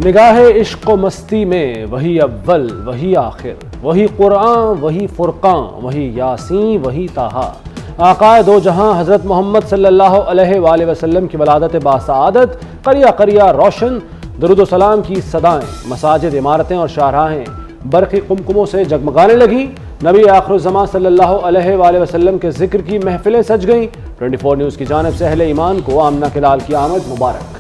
نگاہ عشق و مستی میں وہی اول وہی آخر، وہی قرآن وہی فرقان، وہی یاسین وہی طٰہٰ۔ آقائے دو جہاں حضرت محمد صلی اللہ علیہ وآلہ وسلم کی ولادت باسعادت، قریہ قریہ روشن، درود و سلام کی صدائیں، مساجد، عمارتیں اور شاہراہیں برقی قمقموں سے جگمگانے لگیں۔ نبی آخر الزماں صلی اللہ علیہ وآلہ وسلم کے ذکر کی محفلیں سج گئیں۔ 24 نیوز کی جانب سے اہل ایمان کو آمنہ کے لال کی آمد مبارک۔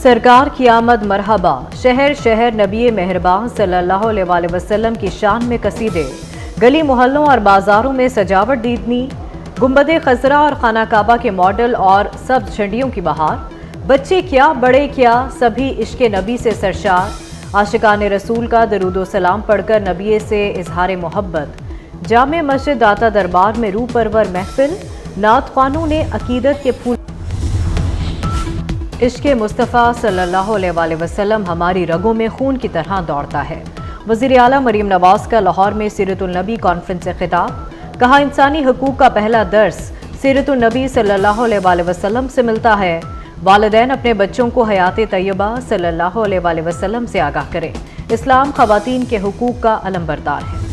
سرکار کی آمد مرحبا، شہر شہر نبی مہربان صلی اللہ علیہ وآلہ وسلم کی شان میں قصیدے، گلی محلوں اور بازاروں میں سجاوٹ دیدنی، گنبد خضرا اور خانہ کعبہ کے ماڈل اور سبز جھنڈیوں کی بہار، بچے کیا بڑے کیا سبھی عشق نبی سے سرشار، عاشقان رسول کا درود و سلام پڑھ کر نبی سے اظہار محبت، جامع مسجد داتا دربار میں روح پرور محفل، نعت خوانوں نے عقیدت کے پھول۔ عشق مصطفیٰ صلی اللہ علیہ وآلہ وسلم ہماری رگوں میں خون کی طرح دوڑتا ہے۔ وزیر اعلیٰ مریم نواز کا لاہور میں سیرت النبی کانفرنس سے خطاب، کہا انسانی حقوق کا پہلا درس سیرت النبی صلی اللہ علیہ وآلہ وسلم سے ملتا ہے۔ والدین اپنے بچوں کو حیات طیبہ صلی اللہ علیہ وآلہ وسلم سے آگاہ کریں۔ اسلام خواتین کے حقوق کا علمبردار ہے۔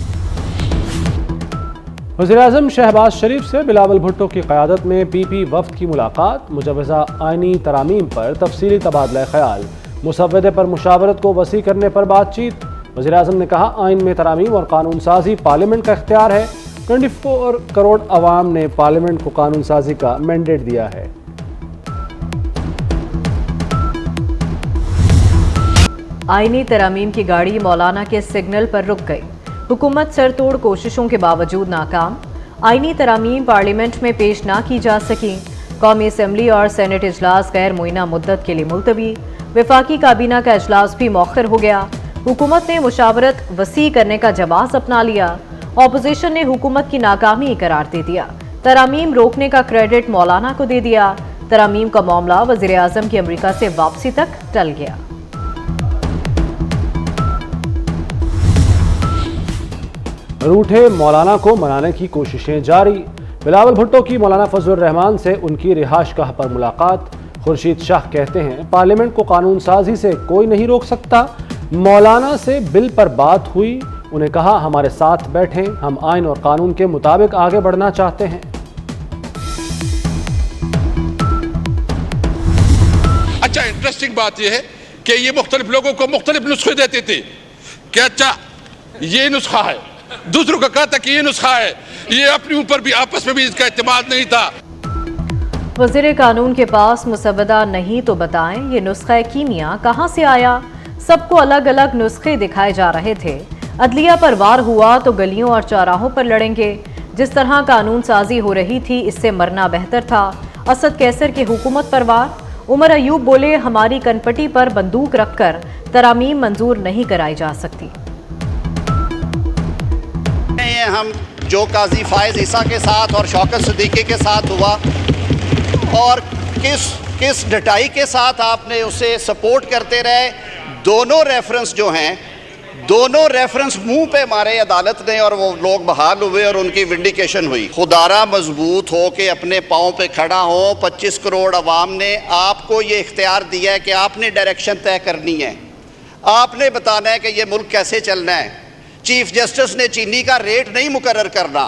وزیراعظم شہباز شریف سے بلاول بھٹو کی قیادت میں پی پی وفد کی ملاقات، مجوزہ آئینی ترامیم پر تفصیلی تبادلہ خیال، مسودے پر مشاورت کو وسیع کرنے پر بات چیت۔ وزیراعظم نے کہا آئین میں ترامیم اور قانون سازی پارلیمنٹ کا اختیار ہے۔ 24 کروڑ عوام نے پارلیمنٹ کو قانون سازی کا مینڈیٹ دیا ہے۔ آئینی ترامیم کی گاڑی مولانا کے سگنل پر رک گئی، حکومت سر توڑ کوششوں کے باوجود ناکام، آئینی ترامیم پارلیمنٹ میں پیش نہ کی جا سکیں، قومی اسمبلی اور سینٹ اجلاس غیر معینہ مدت کے لیے ملتوی، وفاقی کابینہ کا اجلاس بھی مؤخر ہو گیا، حکومت نے مشاورت وسیع کرنے کا جواز اپنا لیا، اپوزیشن نے حکومت کی ناکامی قرار دے دیا، ترامیم روکنے کا کریڈٹ مولانا کو دے دیا، ترامیم کا معاملہ وزیر اعظم کی امریکہ سے واپسی تک ٹل گیا۔ روٹھے مولانا کو منانے کی کوششیں جاری، بلاول بھٹو کی مولانا فضل الرحمان سے ان کی رہائش گاہ پر ملاقات۔ خورشید شاہ کہتے ہیں پارلیمنٹ کو قانون سازی سے کوئی نہیں روک سکتا۔ مولانا سے بل پر بات ہوئی، انہیں کہا ہمارے ساتھ بیٹھیں، ہم آئین اور قانون کے مطابق آگے بڑھنا چاہتے ہیں۔ اچھا انٹرسٹنگ بات یہ ہے کہ یہ مختلف لوگوں کو مختلف نسخے دیتے تھے کہ اچھا یہ نسخہ ہے، دوسروں کا کہتا کہ یہ نسخہ ہے، یہ اپنے اوپر بھی آپس میں بھی اس کا اعتماد نہیں تھا۔ وزیر قانون کے پاس مسودہ نہیں تو بتائیں یہ نسخہ کیمیا کہاں سے آیا؟ سب کو الگ الگ نسخے دکھائے جا رہے تھے۔ عدلیہ پر وار ہوا تو گلیوں اور چوراہوں پر لڑیں گے۔ جس طرح قانون سازی ہو رہی تھی اس سے مرنا بہتر تھا۔ اسد کیسر کی حکومت پر وار، عمر ایوب بولے ہماری کنپٹی پر بندوق رکھ کر ترامیم منظور نہیں کرائی جا سکتی۔ ہم جو قاضی فائز عیسیٰ کے ساتھ اور شوکت صدیقی کے ساتھ ہوا اور کس ڈٹائی کے ساتھ آپ نے اسے سپورٹ کرتے رہے، دونوں ریفرنس جو ہیں، دونوں ریفرنس منہ پہ مارے عدالت نے اور وہ لوگ بحال ہوئے اور ان کی ونڈیکیشن ہوئی۔ خدارہ مضبوط ہو کے اپنے پاؤں پہ کھڑا ہو۔ 25 کروڑ عوام نے آپ کو یہ اختیار دیا ہے کہ آپ نے ڈائریکشن طے کرنی ہے، آپ نے بتانا ہے کہ یہ ملک کیسے چلنا ہے۔ چیف جسٹس نے چینی کا ریٹ نہیں مقرر کرنا۔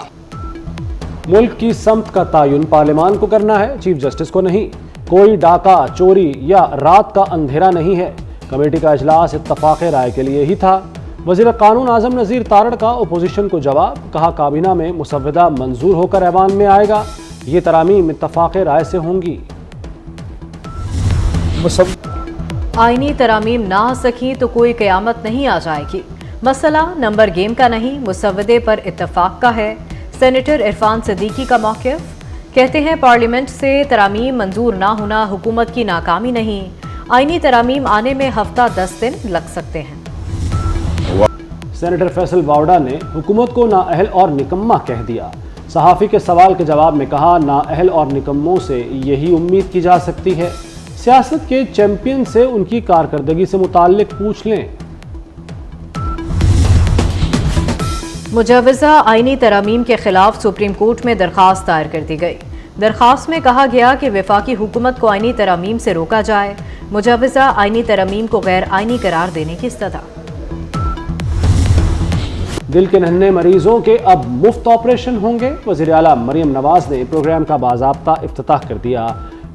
ملک کی سمت کا تعین پارلیمان کو کرنا ہے، چیف جسٹس کو نہیں۔ کوئی ڈاکہ، چوری یا رات کا اندھیرا نہیں ہے۔ کمیٹی کا اجلاس اتفاق رائے کے لیے ہی تھا۔ وزیر قانون اعظم نذیر تارڑ کا اپوزیشن کو جواب، کہا کابینہ میں مسودہ منظور ہو کر ایوان میں آئے گا، یہ ترامیم اتفاق رائے سے ہوں گی۔ آئینی ترامیم نہ آ سکی تو کوئی قیامت نہیں آ جائے گی، مسئلہ نمبر گیم کا نہیں، مسودے پر اتفاق کا ہے۔ سینیٹر عرفان صدیقی کا موقف، کہتے ہیں پارلیمنٹ سے ترامیم منظور نہ ہونا حکومت کی ناکامی نہیں، آئینی ترامیم آنے میں ہفتہ 10 دن لگ سکتے ہیں۔ سینیٹر فیصل واوڈا نے حکومت کو نااہل اور نکما کہہ دیا۔ صحافی کے سوال کے جواب میں کہا نااہل اور نکموں سے یہی امید کی جا سکتی ہے، سیاست کے چیمپئن سے ان کی کارکردگی سے متعلق پوچھ لیں۔ مجوزہ آئینی ترامیم کے خلاف سپریم کورٹ میں درخواست دائر کر دی گئی۔ درخواست میں کہا گیا کہ وفاقی حکومت کو آئینی ترامیم سے روکا جائے، مجوزہ آئینی ترامیم کو غیر آئینی قرار دینے کی استدعا۔ دل کے ننھے مریضوں کے اب مفت آپریشن ہوں گے، وزیر اعلیٰ مریم نواز نے پروگرام کا باضابطہ افتتاح کر دیا۔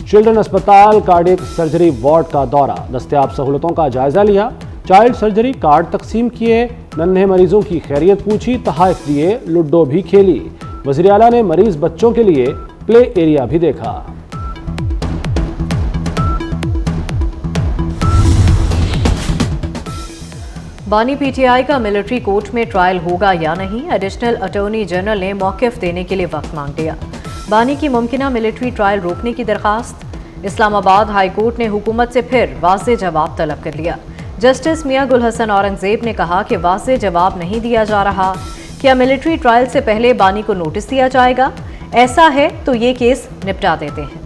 چلڈرن اسپتال کارڈیک سرجری وارڈ کا دورہ، دستیاب سہولتوں کا جائزہ لیا، چائلڈ سرجری کارڈ تقسیم کیے، ننھے مریضوں کی خیریت پوچھی، تحائف دیے، لوڈو بھی کھیلی۔ وزیر اعلیٰ نے مریض بچوں کے لیے پلے ایریا بھی دیکھا۔ بانی پی ٹی آئی کا ملٹری کورٹ میں ٹرائل ہوگا یا نہیں، ایڈیشنل اٹارنی جنرل نے موقف دینے کے لیے وقت مانگ لیا۔ بانی کی ممکنہ ملٹری ٹرائل روکنے کی درخواست، اسلام آباد ہائی کورٹ نے حکومت سے پھر واضح جواب طلب کر لیا۔ جسٹس میاں گل حسن اورنگزیب نے کہا کہ واضح جواب نہیں دیا جا رہا، کیا ملٹری ٹرائل سے پہلے بانی کو نوٹس دیا جائے گا؟ ایسا ہے تو یہ کیس نپٹا دیتے ہیں۔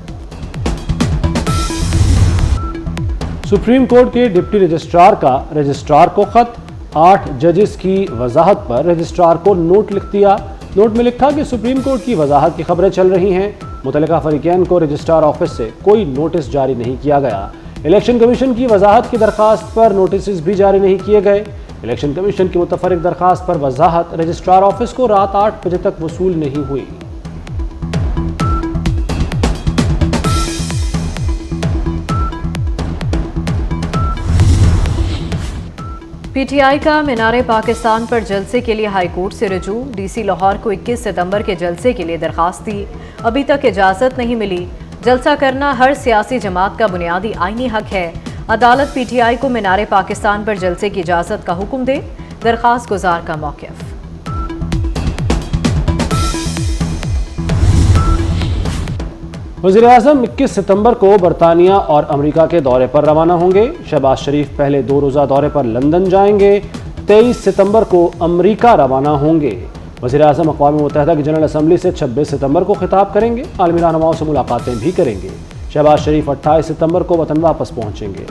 سپریم کورٹ کے ڈپٹی رجسٹرار کا رجسٹرار کو خط، 8 ججز کی وضاحت پر رجسٹرار کو نوٹ لکھ دیا۔ نوٹ میں لکھا کہ سپریم کورٹ کی وضاحت کی خبریں چل رہی ہیں، متعلقہ فریقین کو رجسٹرار آفس سے کوئی نوٹس جاری نہیں کیا گیا۔ الیکشن کمیشن کی وضاحت کی درخواست پر نوٹسز بھی جاری نہیں کیے گئے۔ الیکشن کمیشن کی متفرق درخواست پر وضاحت رجسٹرار آفس کو رات 8 بجے تک وصول نہیں ہوئی۔ پی ٹی آئی کا مینار پاکستان پر جلسے کے لیے ہائی کورٹ سے رجوع، ڈی سی لاہور کو 21 ستمبر کے جلسے کے لیے درخواست دی، ابھی تک اجازت نہیں ملی۔ جلسہ کرنا ہر سیاسی جماعت کا بنیادی آئینی حق ہے، عدالت پی ٹی آئی کو مینار پاکستان پر جلسے کی اجازت کا حکم دے، درخواست گزار کا موقف۔ وزیراعظم 21 ستمبر کو برطانیہ اور امریکہ کے دورے پر روانہ ہوں گے۔ شہباز شریف پہلے 2 روزہ دورے پر لندن جائیں گے، 23 ستمبر کو امریکہ روانہ ہوں گے۔ وزیراعظم اقوام متحدہ کی جنرل اسمبلی سے 26 ستمبر کو خطاب کریں گے، عالمی رہنماؤں سے ملاقاتیں بھی کریں گے۔ شہباز شریف 28 ستمبر کو وطن واپس پہنچیں گے۔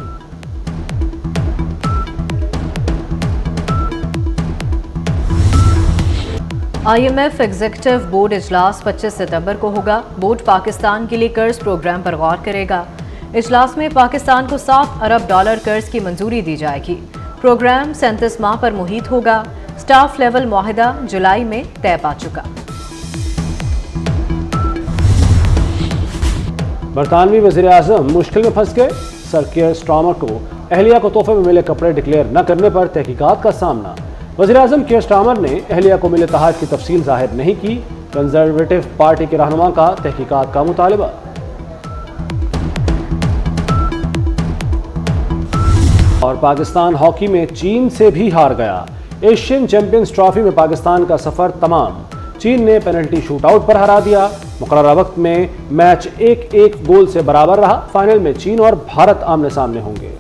I M F executive board اجلاس 25 ستمبر کو ہوگا۔ بورڈ پاکستان کے لیے قرض پروگرام پر غور کرے گا۔ اجلاس میں پاکستان کو $7 ارب قرض کی منظوری دی جائے گی۔ پروگرام 37 ماہ پر محیط ہوگا۔ سٹاف لیول معاہدہ جولائی میں طے پا چکا۔ برطانوی وزیر اعظم مشکل میں پھنس گئے، سر کیئر سٹارمر کو اہلیہ کو تحفے میں ملے کپڑے ڈکلیئر نہ کرنے پر تحقیقات کا سامنا۔ وزیر اعظم کیئر سٹارمر نے اہلیہ کو ملے تحائف کی تفصیل ظاہر نہیں کی، کنزرویٹو پارٹی کے رہنما کا تحقیقات کا مطالبہ۔ اور پاکستان ہاکی میں چین سے بھی ہار گیا، ایشین چیمپئنز ٹرافی میں پاکستان کا سفر تمام، چین نے پینلٹی شوٹ آؤٹ پر ہرا دیا، مقررہ وقت میں میچ 1-1 گول سے برابر رہا، فائنل میں چین اور بھارت آمنے سامنے ہوں گے۔